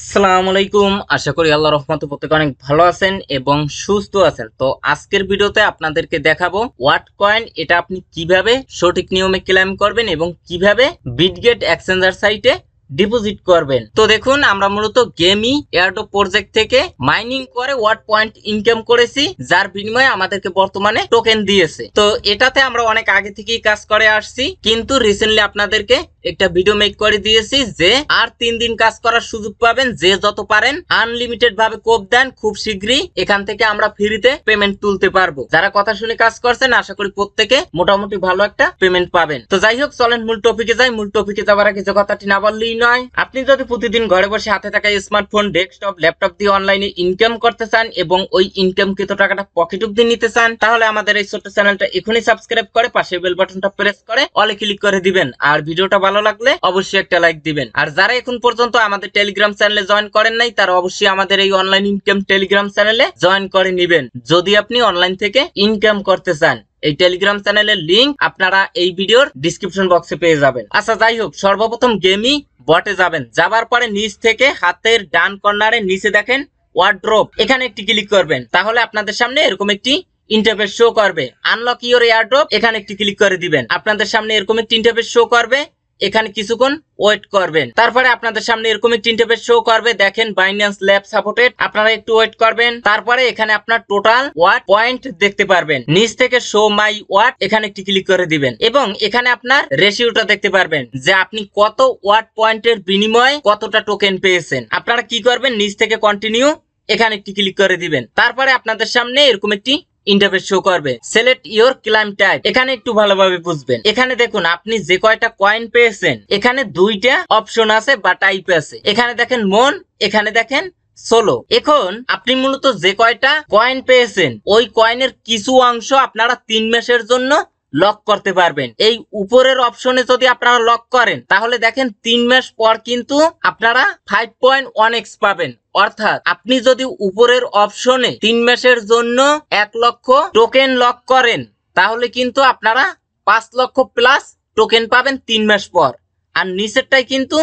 আসসালামু আলাইকুম। আশা করি আল্লাহর রহমতে প্রত্যেকে অনেক ভালো আছেন এবং সুস্থ আছেন। তো আজকের ভিডিওতে আপনাদেরকে দেখাবো ওয়াট কয়েন, এটা আপনি কিভাবে সঠিক নিয়মে ক্লেম করবেন এবং কিভাবে বিটগেট এক্সচেঞ্জার সাইটে ডিপোজিট করবেন। তো দেখুন, আমরা মূলত গেমি এয়ারড্রপ প্রজেক্ট থেকে মাইনিং করে ওয়াট পয়েন্ট ইনকাম করেছি, যার বিনিময়ে আমাদেরকে বর্তমানে টোকেন দিয়েছে। তো এটাতে আমরা অনেক আগে থেকেই কাজ করে আসছি, কিন্তু রিসেন্টলি আপনাদেরকে একটা ভিডিও মেক করে দিয়েছি যে আর 3 দিন কাজ করার সুযোগ পাবেন। যে যত পারেন আনলিমিটেড ভাবে কোপ দেন, খুব শীঘ্রই এখান থেকে আমরা ফ্রিতে পেমেন্ট তুলতে পারবো। যারা কথা শুনে কাজ করছেন, আশা করি প্রত্যেকে মোটামুটি ভালো একটা পেমেন্ট পাবেন। তো যাই হোক, চলেন মূল টপিকে যাই। মূল টপিকে যাওয়ার আগে যে কথাটি না বললেই নয়, আপনি যদি প্রতিদিন ঘরে বসে হাতে থাকা স্মার্টফোন, ডেস্কটপ, ল্যাপটপ দিয়ে অনলাইনে ইনকাম করতে চান এবং ওই ইনকামকৃত টাকাটা পকেট অব্দি নিতে চান, তাহলে আমাদের এই ছোট্ট চ্যানেলটা এখনই সাবস্ক্রাইব করে পাশে বেল বাটনটা প্রেস করে অলে ক্লিক করে দিবেন। আর ভিডিওটা ভালো লাগলে অবশ্যই একটা লাইক দিবেন। আর যারা এখন পর্যন্ত আমাদের টেলিগ্রাম চ্যানেলে জয়েন করেন নাই, তারা অবশ্যই আমাদের এই অনলাইন ইনকাম টেলিগ্রাম চ্যানেলে জয়েন করে নিবেন যদি আপনি অনলাইন থেকে ইনকাম করতে চান। এই টেলিগ্রাম চ্যানেলের লিংক আপনারা এই ভিডিওর ডিসক্রিপশন বক্সে পেয়ে যাবেন। আচ্ছা, যাই হোক, সর্বপ্রথম গেমি বটে যাবেন। যাবার পরে নিচ থেকে হাতের ডান কর্নারে নিচে দেখেন ওয়ার্ড্রপ, এখানে একটি ক্লিক করবেন। তাহলে আপনাদের সামনে এরকম একটি ইন্টারফেস শো করবে। আনলক ইওর এয়ারড্রপ, এখানে একটি ক্লিক করে দিবেন। আপনাদের সামনে এরকম একটি ইন্টারফেস শো করবে। এখানে কিছুক্ষণ ওয়েট করবেন। তারপরে আপনাদের সামনে এরকম একটি ইন্টারফেস শো করবে। দেখেন বাইন্যান্স ল্যাব সাপোর্টেড, আপনারা একটু ওয়েট করবেন। তারপরে এখানে আপনার টোটাল ওয়াট পয়েন্ট দেখতে পারবেন। নিচ থেকে শো মাই ওয়াট, এখানে একটি ক্লিক করে দিবেন এবং এখানে আপনার রেশিওটা দেখতে পারবেন যে আপনি কত ওয়াট পয়েন্টের বিনিময়ে কতটা টোকেন পেয়েছেন। আপনারা কি করবেন, নিচ থেকে কন্টিনিউ, এখানে একটি ক্লিক করে দিবেন। তারপরে আপনাদের সামনে এরকম একটি ইন্টারফেস শো করবে। সিলেক্ট ইওর ক্লাইম টাইপ, এখানে একটু ভালোভাবে বুঝবেন। এখানে দেখুন আপনি যে কয়টা কয়েন পেয়েছেন, এখানে দুইটা অপশন আছে বা টাইপ আছে। এখানে দেখেন মন, এখানে দেখেন সোলো। এখন আপনি মূলত যে কয়টা কয়েন পেয়েছেন, ওই কয়েনের কিছু অংশ আপনারা 3 মাসের জন্য লক করতে পারবেন। এই উপরের অপশনে যদি আপনারা লক করেন, তাহলে দেখেন 3 মাস পর কিন্তু আপনারা 5.1x পাবেন। অর্থাৎ আপনি যদি উপরের অপশনে 3 মাসের জন্য 1 লক্ষ টোকেন লক করেন, তাহলে কিন্তু আপনারা 5 লক্ষ প্লাস টোকেন পাবেন 3 মাস পর। আর নিচেরটাই কিন্তু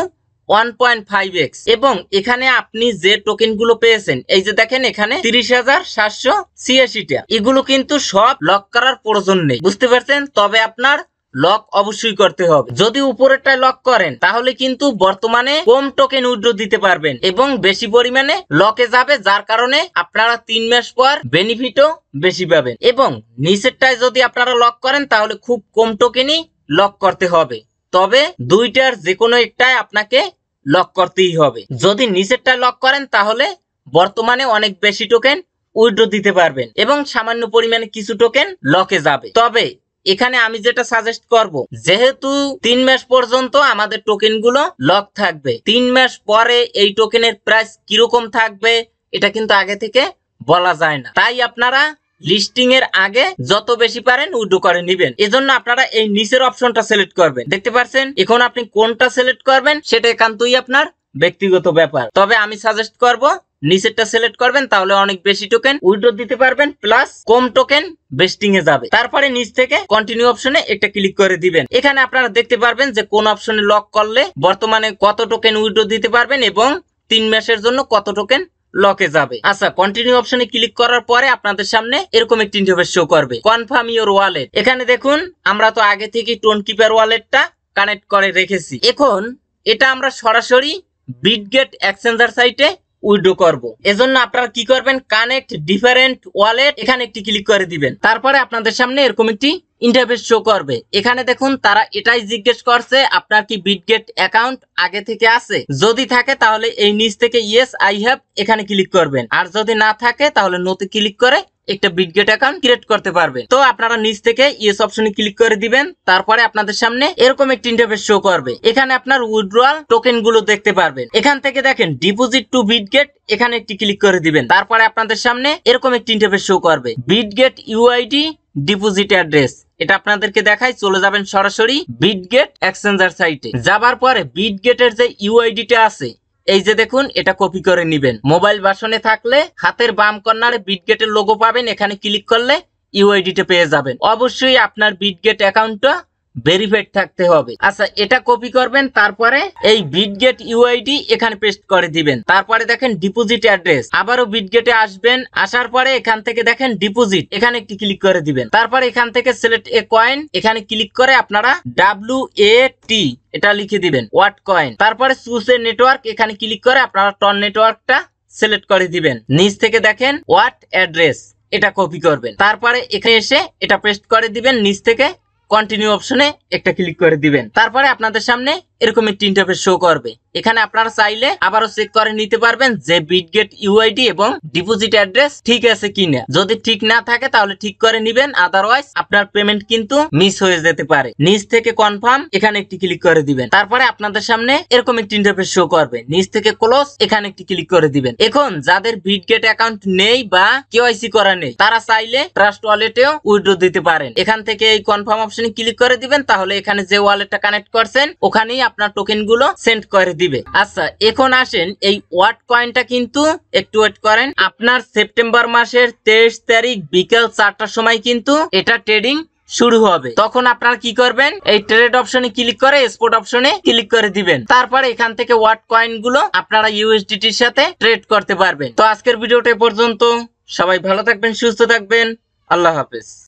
1.5x। এবং এখানে আপনি যে টোকেন গুলো পেয়েছেন, এই যে দেখেন এখানে 30,786টা, এগুলো কিন্তু সব লক করার প্রয়োজন নেই, বুঝতে পারছেন? তবে আপনার লক অবশ্যই করতে হবে। যদি উপরেরটায় লক করেন, তাহলে কিন্তু বর্তমানে কম টোকেন উইথড্র দিতে পারবেন এবং বেশি পরিমাণে লকে যাবে, যার কারণে আপনারা 3 মাস পর বেনিফিটও বেশি পাবেন। এবং নিচেরটায় যদি আপনারা লক করেন, তাহলে খুব কম টোকেনই লক করতে হবে। তবে দুইটার যে কোনো একটাই আপনাকে লক করতেই হবে। যদি নিচেরটা লক করেন, তাহলে বর্তমানে অনেক বেশি টোকেন উইথড্র দিতে পারবেন এবং সামান্য পরিমাণে কিছু টোকেন লকে যাবে। তবে এখানে আমি যেটা সাজেস্ট করব, যেহেতু 3 মাস পর্যন্ত আমাদের টোকেন গুলো লক থাকবে, 3 মাস পরে এই টোকেনের প্রাইস কিরকম থাকবে এটা কিন্তু আগে থেকে বলা যায় না। তাই আপনারা লিস্টিং এর আগে যত বেশি পারেন উইথড্র করে নেবেন। এজন্য আপনারা এই নিচের অপশনটা সিলেক্ট করবেন। দেখতে পাচ্ছেন, এখন আপনি কোনটা সিলেক্ট করবেন সেটা একান্তই আপনার ব্যক্তিগত ব্যাপার। তবে আমি সাজেস্ট করব নিচেরটা সিলেক্ট করবেন, তাহলে অনেক বেশি টোকেন উইথড্র দিতে পারবেন, প্লাস কম টোকেন বেস্টিং এ যাবে। তারপরে নিচ থেকে কন্টিনিউ অপশনে একটা ক্লিক করে দিবেন। এখানে আপনারা দেখতে পারবেন যে কোন অপশনে লক করলে বর্তমানে কত টোকেন উইথড্র দিতে পারবেন এবং 3 মাসের জন্য কত টোকেন লকে যাবে। আচ্ছা, কন্টিনিউ অপশনে ক্লিক করার পরে আপনাদের সামনে এরকম একটি ইন্টারফেস শো করবে। কনফার্ম ইওর ওয়ালেট, এখানে দেখুন আমরা তো আগে থেকে টোন কিপার ওয়ালেটটা কানেক্ট করে রেখেছি। এখন এটা আমরা সরাসরি বিটগেট এক্সচেঞ্জার সাইটে উইথড্র করব। এজন্য আপনারা কি করবেন, কানেক্ট ডিফারেন্ট ওয়ালেট, এখানে একটি ক্লিক করে দিবেন। তারপরে আপনাদের সামনে এরকম একটি ইন্টারফেস শো করবে। এখানে দেখুন তারা এটাই জিজ্ঞেস করছে আপনার কি বিটগেট অ্যাকাউন্ট আগে থেকে আছে। যদি থাকে তাহলে এই নিচ থেকে ইয়েস আই হ্যাভ, এখানে ক্লিক করবেন। আর যদি না থাকে তাহলে নোতে ক্লিক করে একটা বিটগেট অ্যাকাউন্ট ক্রিয়েট করতে পারবেন। তো আপনারা নিচ থেকে ইয়েস অপশনে ক্লিক করে দিবেন। তারপরে আপনাদের সামনে এরকম একটি ইন্টারফেস শো করবে। এখানে আপনার উইথড্রয়াল টোকেন গুলো দেখতে পারবেন। এখান থেকে দেখেন ডিপোজিট টু বিটগেট, এখানে একটি ক্লিক করে দিবেন। তারপরে আপনাদের সামনে এরকম একটি ইন্টারফেস শো করবে। বিটগেট ইউআইডি ডিপোজিট অ্যাড্রেস, এটা আপনাদেরকে দেখাই। চলে যাবেন সরাসরি বিটগেট এক্সচেঞ্জার সাইটে। যাবার পরে বিটগেটের যে ইউআইডিটা আছে, এই যে দেখুন, এটা কপি করে নেবেন। মোবাইল ভার্সনে থাকলে হাতের বাম কর্নারে বিটগেটের লোগো পাবেন, এখানে ক্লিক করলে ইউআইডিটা পেয়ে যাবেন। অবশ্যই আপনার বিটগেট অ্যাকাউন্টটা ভেরিফাইড থাকতে হবে। আচ্ছা, এটা কপি করবেন, তারপরে এই বিটগেট ইউআইডি এখানে পেস্ট করে দিবেন। তারপরে দেখেন ডিপোজিট অ্যাড্রেস, আবারও বিটগেটে আসবেন, আসার পরে এখান থেকে দেখেন ডিপোজিট, এখানে একটি ক্লিক করে দিবেন। তারপরে এখান থেকে সিলেক্ট এ কয়েন, এখানে ক্লিক করে আপনারা WAT এটা লিখে দিবেন, ওয়াট কয়েন। তারপরে চুজ এ নেটওয়ার্ক, এখানে ক্লিক করে আপনারা টন নেটওয়ার্কটা সিলেক্ট করে দিবেন। নিচ থেকে দেখেন ওয়াট অ্যাড্রেস, এটা কপি করবেন। তারপরে এখানে এসে এটা পেস্ট করে দিবেন, নিচ থেকে কন্টিনিউ অপশনে একটা ক্লিক করে দিবেন। তারপরে আপনাদের সামনে এরকম একটি ইন্টারফেস শো করবে। এখানে আপনারা চাইলে আবারও চেক করে নিতে পারবেন যে বিটগেট ইউআইডি এবং ডিপোজিট অ্যাড্রেস ঠিক আছে কিনা। যদি ঠিক না থাকে তাহলে ঠিক করে নিবেন, আদারওয়াইজ আপনার পেমেন্ট কিন্তু মিস হয়ে যেতে পারে। নিচ থেকে কনফার্ম, এখানে একটি ক্লিক করে দিবেন। তারপরে আপনাদের সামনে এরকম একটি ইন্টারফেস শো করবে। নিচ থেকে ক্লোজ, এখানে একটি ক্লিক করে দিবেন। এখন যাদের বিটগেট অ্যাকাউন্ট নেই বা কেওয়াইসি করা নেই, তারা চাইলে ট্রাস্ট ওয়ালেটেও উইথড্র দিতে পারেন। এখান থেকে এই কনফার্ম অপশনে ক্লিক করে দিবেন, তাহলে এখানে যে ওয়ালেটটা কানেক্ট করছেন ওখানেই আপনার টোকেন গুলো সেন্ড করে দিবে। আচ্ছা, এখন আসেন এই ওয়াট কয়েনটা কিন্তু একটু ওয়েট করেন। আপনার সেপ্টেম্বর মাসের 23 তারিখ বিকেল 4টার সময় কিন্তু এটা ট্রেডিং শুরু হবে। তখন আপনারা কি করবেন, এই ট্রেড অপশনে ক্লিক করে স্পট অপশনে ক্লিক করে দিবেন। তারপরে এখান থেকে ওয়াট কয়েন গুলো আপনারা ইউএসডিটির সাথে ট্রেড করতে পারবেন। তো আজকের ভিডিওটা এ পর্যন্ত। সবাই ভালো থাকবেন, সুস্থ থাকবেন, আল্লাহ হাফেজ।